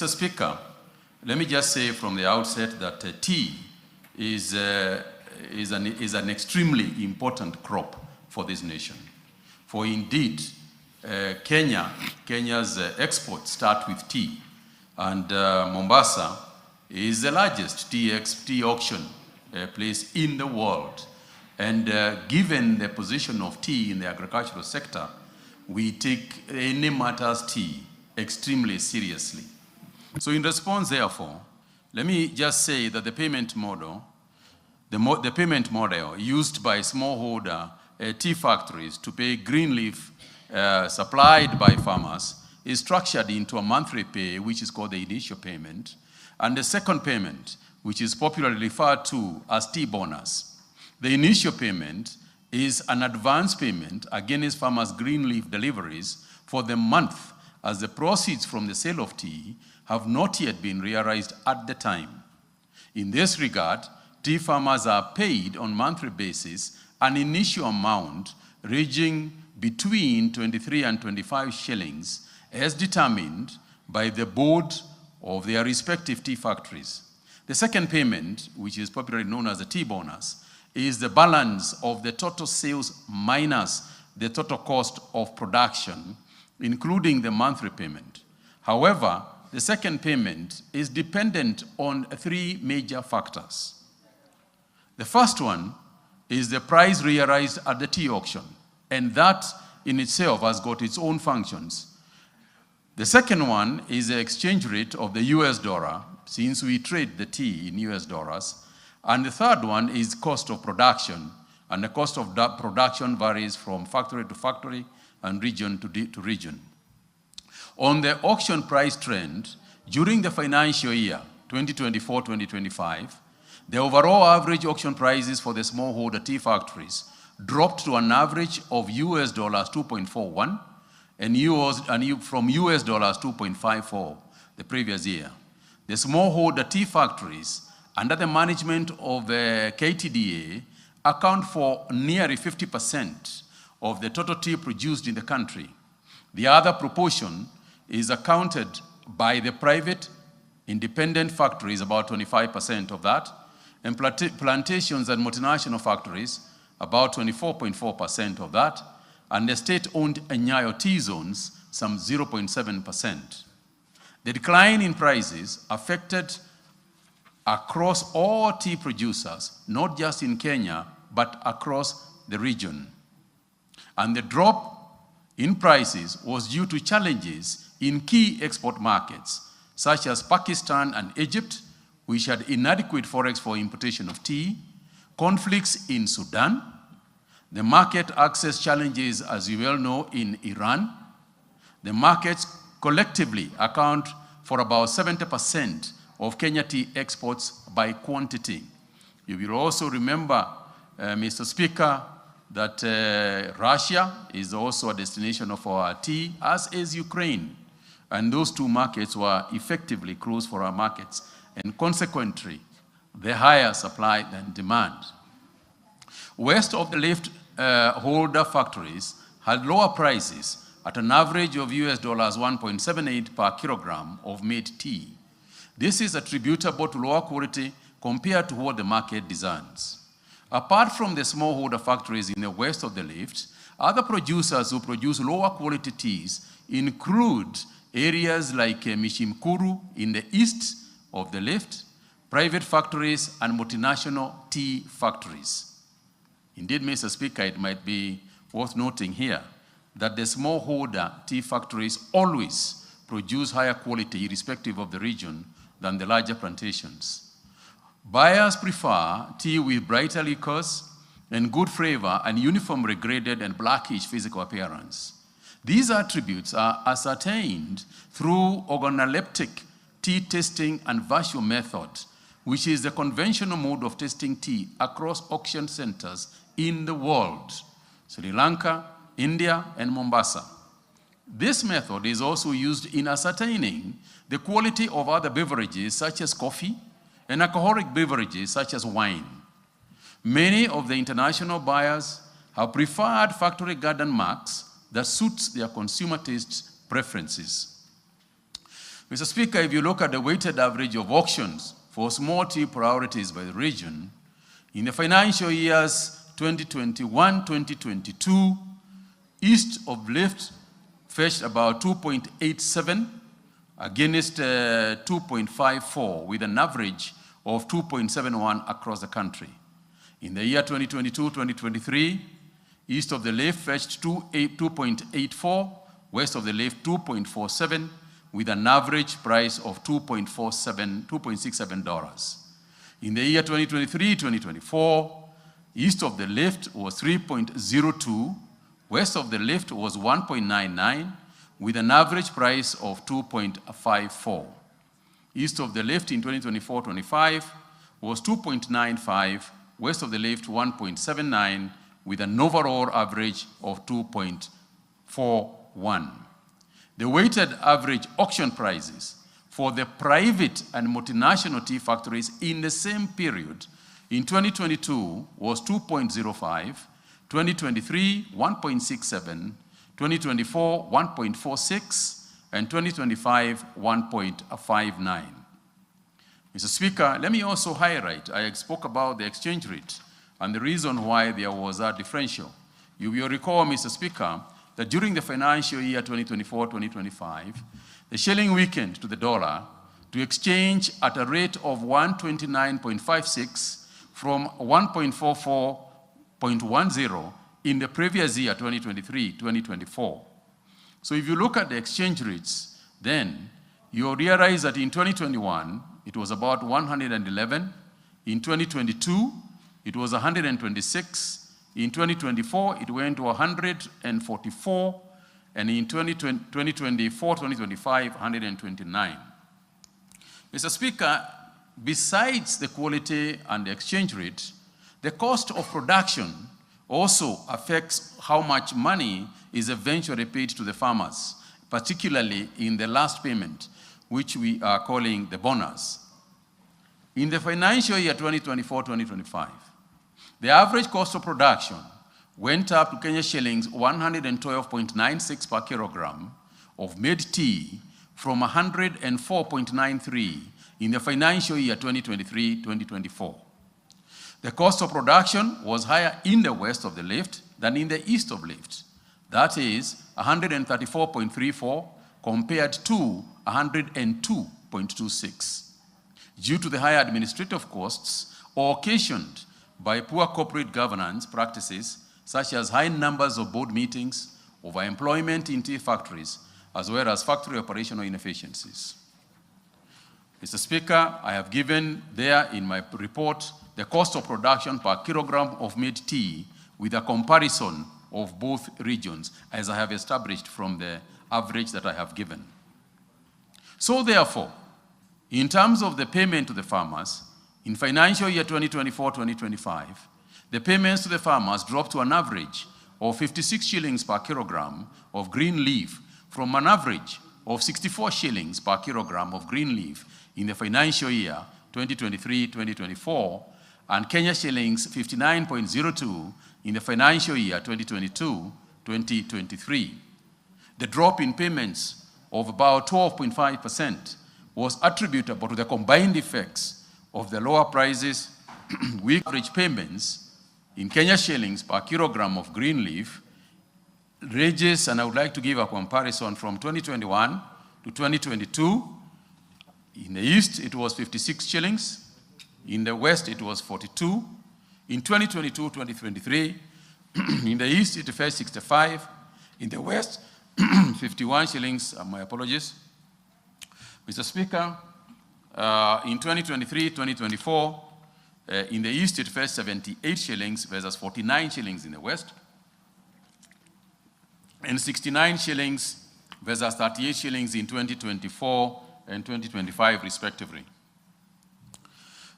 Mr. Speaker, let me just say from the outset that tea is an extremely important crop for this nation. For indeed, Kenya's exports start with tea, and Mombasa is the largest tea auction place in the world. And given the position of tea in the agricultural sector, we take any matters tea extremely seriously. So in response, therefore, let me just say that the payment model used by smallholder tea factories to pay green leaf supplied by farmers is structured into a monthly pay, which is called the initial payment, and the second payment, which is popularly referred to as tea bonus. The initial payment is an advance payment against farmers' green leaf deliveries for the month, as the proceeds from the sale of tea have not yet been realized at the time. In this regard, tea farmers are paid on monthly basis an initial amount ranging between 23 and 25 shillings as determined by the board of their respective tea factories. The second payment, which is popularly known as the tea bonus, is the balance of the total sales minus the total cost of production, including the monthly payment. However, the second payment is dependent on three major factors. The first one is the price realized at the tea auction, and that in itself has got its own functions. The second one is the exchange rate of the US dollar, since we trade the tea in US dollars. And the third one is cost of production, and the cost of that production varies from factory to factory and region to region. On the auction price trend, during the financial year 2024-2025, the overall average auction prices for the smallholder tea factories dropped to an average of US dollars 2.41 and from US dollars 2.54 the previous year. The smallholder tea factories under the management of the KTDA account for nearly 50% of the total tea produced in the country. The other proportion is accounted by the private independent factories, about 25% of that, and plantations and multinational factories, about 24.4% of that, and the state-owned Nyayo tea zones, some 0.7%. The decline in prices affected across all tea producers, not just in Kenya, but across the region. And the drop in prices was due to challenges in key export markets, such as Pakistan and Egypt, which had inadequate forex for importation of tea, conflicts in Sudan, the market access challenges, as you well know, in Iran. The markets collectively account for about 70% of Kenya tea exports by quantity. You will also remember, Mr. Speaker, that Russia is also a destination of our tea, as is Ukraine. And those two markets were effectively closed for our markets, and consequently, the higher supply than demand. West of the leaf holder factories had lower prices at an average of US dollars 1.78 per kilogram of made tea. This is attributable to lower quality compared to what the market demands. Apart from the smallholder factories in the west of the lift, other producers who produce lower quality teas include areas like Mishimkuru in the east of the lift, private factories, and multinational tea factories. Indeed, Mr. Speaker, it might be worth noting here that the smallholder tea factories always produce higher quality irrespective of the region than the larger plantations. Buyers prefer tea with brighter liquors and good flavor and uniformly graded and blackish physical appearance. These attributes are ascertained through organoleptic tea testing and virtual method, which is the conventional mode of testing tea across auction centers in the world: Sri Lanka, India, and Mombasa. This method is also used in ascertaining the quality of other beverages such as coffee and alcoholic beverages such as wine. Many of the international buyers have preferred factory garden marks that suits their consumer taste preferences. Mr. Speaker, if you look at the weighted average of auctions for small tea priorities by the region, in the financial years 2021-2022, east of Lift fetched about 2.87 against 2.54, with an average of 2.71 across the country. In the year 2022-2023, east of the Lift fetched 2.84, west of the Lift 2.47, with an average price of $2.67. In the year 2023-2024, east of the Lift was 3.02, west of the Lift was 1.99, with an average price of 2.54. East of the Lift in 2024-25 was 2.95, west of the Lift 1.79, with an overall average of 2.41. The weighted average auction prices for the private and multinational tea factories in the same period in 2022 was 2.05, 2023 1.67, 2024 1.46, and 2025 1.59. Mr. Speaker, let me also highlight, I spoke about the exchange rate and the reason why there was a differential. You will recall, Mr. Speaker, that during the financial year 2024-2025, the shilling weakened to the dollar to exchange at a rate of 129.56 from 1.44.10 in the previous year, 2023-2024. So if you look at the exchange rates, then you'll realize that in 2021, it was about 111. In 2022, it was 126. In 2024, it went to 144. And in 2024-2025, 129. Mr. Speaker, besides the quality and the exchange rate, the cost of production also affects how much money is eventually paid to the farmers, particularly in the last payment, which we are calling the bonus. In the financial year 2024-2025, the average cost of production went up to Kenya shillings 112.96 per kilogram of made tea from 104.93 in the financial year 2023-2024. The cost of production was higher in the west of the Lift than in the east of Lift. That is 134.34 compared to 102.26. Due to the higher administrative costs occasioned by poor corporate governance practices, such as high numbers of board meetings, overemployment in tea factories, as well as factory operational inefficiencies. Mr. Speaker, I have given there in my report the cost of production per kilogram of made tea with a comparison of both regions, as I have established from the average that I have given. So therefore, in terms of the payment to the farmers, in financial year 2024-2025, the payments to the farmers dropped to an average of 56 shillings per kilogram of green leaf from an average of 64 shillings per kilogram of green leaf in the financial year 2023-2024, and Kenya shillings 59.02 in the financial year 2022-2023. The drop in payments of about 12.5% was attributable to the combined effects of the lower prices, weak average payments in Kenya shillings per kilogram of green leaf ranges, and I would like to give a comparison from 2021 to 2022. In the east, it was 56 shillings. In the west, it was 42. In 2022-2023, in the east, it fell 65. In the west, 51 shillings. My apologies. Mr. Speaker, in 2023-2024, in the east, it fell 78 shillings versus 49 shillings in the west, and 69 shillings versus 38 shillings in 2024 and 2025, respectively.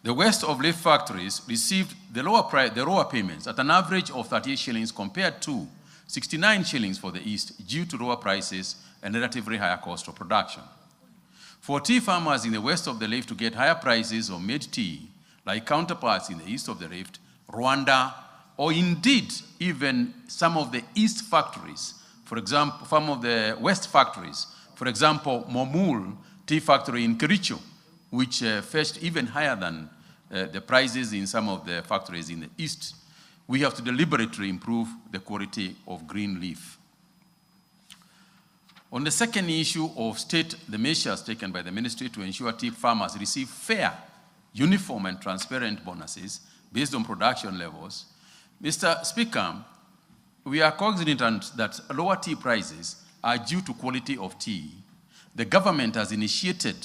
The west of leaf factories received the lower payments at an average of 38 shillings compared to 69 shillings for the east due to lower prices and relatively higher cost of production. For tea farmers in the west of the Rift to get higher prices of made tea, like counterparts in the east of the Rift, Rwanda, or indeed even some of the east factories, for example, some of the west factories, for example, Momul, tea factory in Kericho, which fetched even higher than the prices in some of the factories in the east. We have to deliberately improve the quality of green leaf. On the second issue of the measures taken by the ministry to ensure tea farmers receive fair, uniform and transparent bonuses based on production levels, Mr. Speaker, we are cognizant that lower tea prices are due to quality of tea. The government has initiated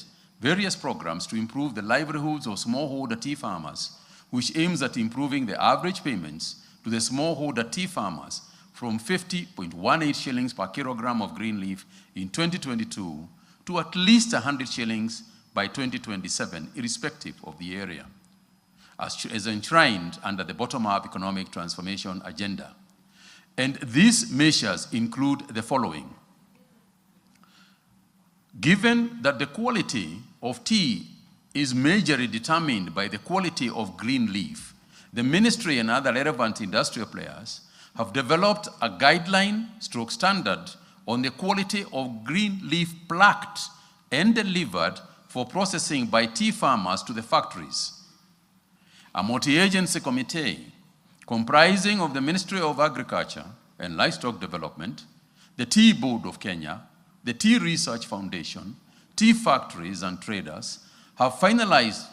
various programs to improve the livelihoods of smallholder tea farmers, which aims at improving the average payments to the smallholder tea farmers from 50.18 shillings per kilogram of green leaf in 2022 to at least 100 shillings by 2027, irrespective of the area, as enshrined under the bottom-up economic transformation agenda. And these measures include the following. Given that the quality of tea is majorly determined by the quality of green leaf, the ministry and other relevant industrial players have developed a guideline/standard on the quality of green leaf plucked and delivered for processing by tea farmers to the factories. A multi-agency committee comprising of the Ministry of Agriculture and Livestock Development, the Tea Board of Kenya, the Tea Research Foundation, tea factories and traders have finalized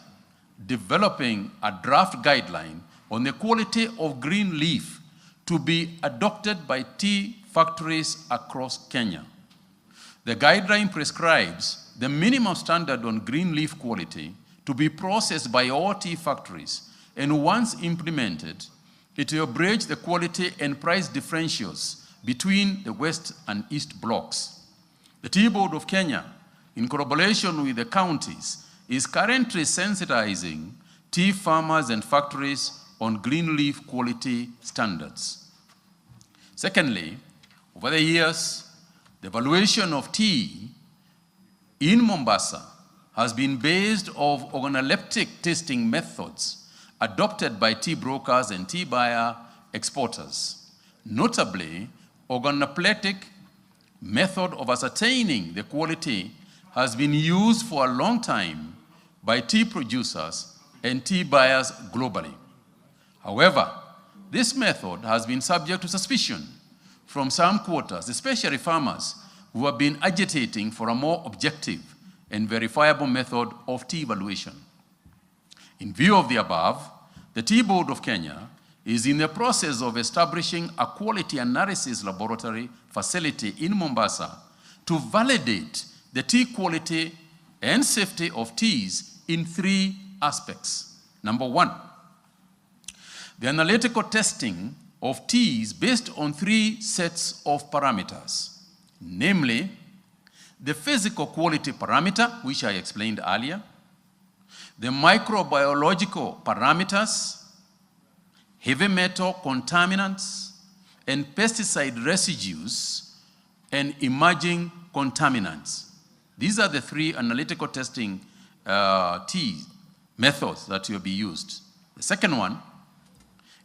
developing a draft guideline on the quality of green leaf to be adopted by tea factories across Kenya. The guideline prescribes the minimum standard on green leaf quality to be processed by all tea factories, and once implemented, it will bridge the quality and price differentials between the West and East blocks. The Tea Board of Kenya, in collaboration with the counties, is currently sensitizing tea farmers and factories on green leaf quality standards. Secondly, over the years, the valuation of tea in Mombasa has been based on organoleptic testing methods adopted by tea brokers and tea buyer exporters. Notably, organoleptic method of ascertaining the quality has been used for a long time by tea producers and tea buyers globally. However, this method has been subject to suspicion from some quarters, especially farmers who have been agitating for a more objective and verifiable method of tea valuation. In view of the above, the Tea Board of Kenya is in the process of establishing a quality analysis laboratory facility in Mombasa to validate the tea quality and safety of teas in 3 aspects. Number 1, the analytical testing of teas based on 3 sets of parameters, namely the physical quality parameter, which I explained earlier, the microbiological parameters, heavy metal contaminants, and pesticide residues, and emerging contaminants. These are the 3 analytical testing tea methods that will be used. The second one